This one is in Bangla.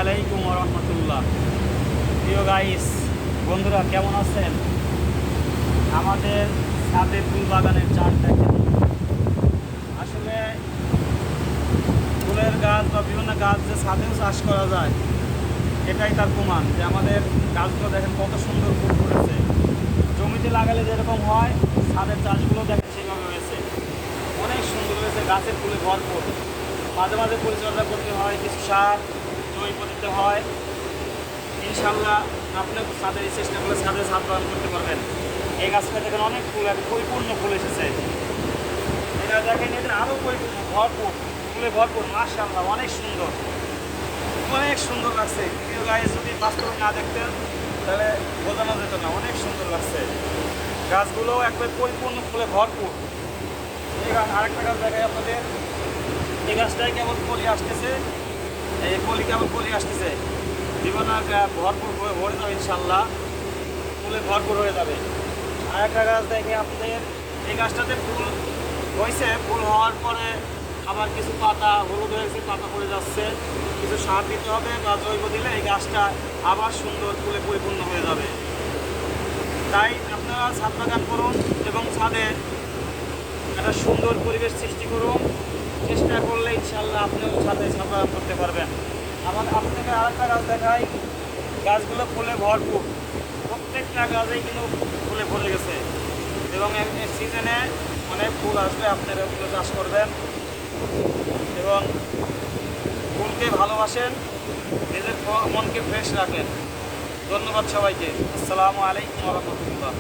আলাইকুম রহমতুল্লাহ। প্রিয় গাইস, বন্ধুরা কেমন আছেন? আমাদের ছাদে ফুল বাগানের চার দেখেন। আসলে ফুলের গাছ বা বিভিন্ন গাছ যে ছাদেও চাষ করা যায়, এটাই তার প্রমাণ যে আমাদের গাছগুলো দেখেন কত সুন্দর ফুল ফুটেছে। জমিতে লাগালে যেরকম হয়, ছাদের চাষগুলো দেখেন সেভাবে হয়েছে, অনেক সুন্দর হয়েছে, গাছের ফুলে ভরপুর। মাঝে মাঝে পরিচর্যা করতে হয়, কিছু সার জৈব দিতে হয়। ইনশাল্লাহ আপনিও ছাদের এই চেষ্টা করলে ছাদে ছাদ বাগান করতে পারবেন। এই গাছটা দেখেন অনেক ফুল, পরিপূর্ণ ফুল এসেছে। এটা দেখেন, এদের আরও পরিপূর্ণ ভরপুর, ফুলে ভরপুর। মাশাআল্লাহ, অনেক সুন্দর, অনেক সুন্দর লাগছে। প্রিয় গাছ, যদি বাস্তবে না দেখতেন তাহলে বোঝানো যেত না, অনেক সুন্দর লাগছে। গাছগুলো একবার পরিপূর্ণ ফুলে ভরপুর। এই গাছ, আরেকটা গাছ দেখাই আপনাদের। এই গাছটাই কেবল কলি আসতেছে, এই কলি কেবল কলি আসতেছে। জীবনে ভরপুর ভরে যাবে ইনশাল্লাহ, ফুলে ভরপুর হয়ে যাবে। আর একটা গাছ দেখে আপনাদের, এই গাছটাতে ফুল হয়েছে, ফুল হওয়ার পরে আবার কিছু পাতা হলুদ হয়েছে, পাতা পড়ে যাচ্ছে। কিছু সার দিতে হবে বা জৈব দিলে এই গাছটা আবার সুন্দর ফুলে পরিপূর্ণ হয়ে যাবে। তাই আপনারা ছাদ বাগান করুন এবং ছাদে একটা সুন্দর পরিবেশ সৃষ্টি করুন। চেষ্টা করলে ইনশাল্লাহ আপনিও ছাদে ছাদ বাগান করতে পারবেন। আপনাকে আরেকটা গাছ দেখাই। গাছগুলো ফুলে ভরপুর, প্রত্যেকটা গাছেই কিন্তু ফুলে ভরে গেছে এবং এর সিজনে অনেক ফুল আসবে। আপনারা ওগুলো চাষ করবেন এবং ফুলকে ভালোবাসেন, নিজের মনকে ফ্রেশ রাখেন। ধন্যবাদ সবাইকে। আসসালামু আলাইকুম ওয়া রাহমাতুল্লাহ।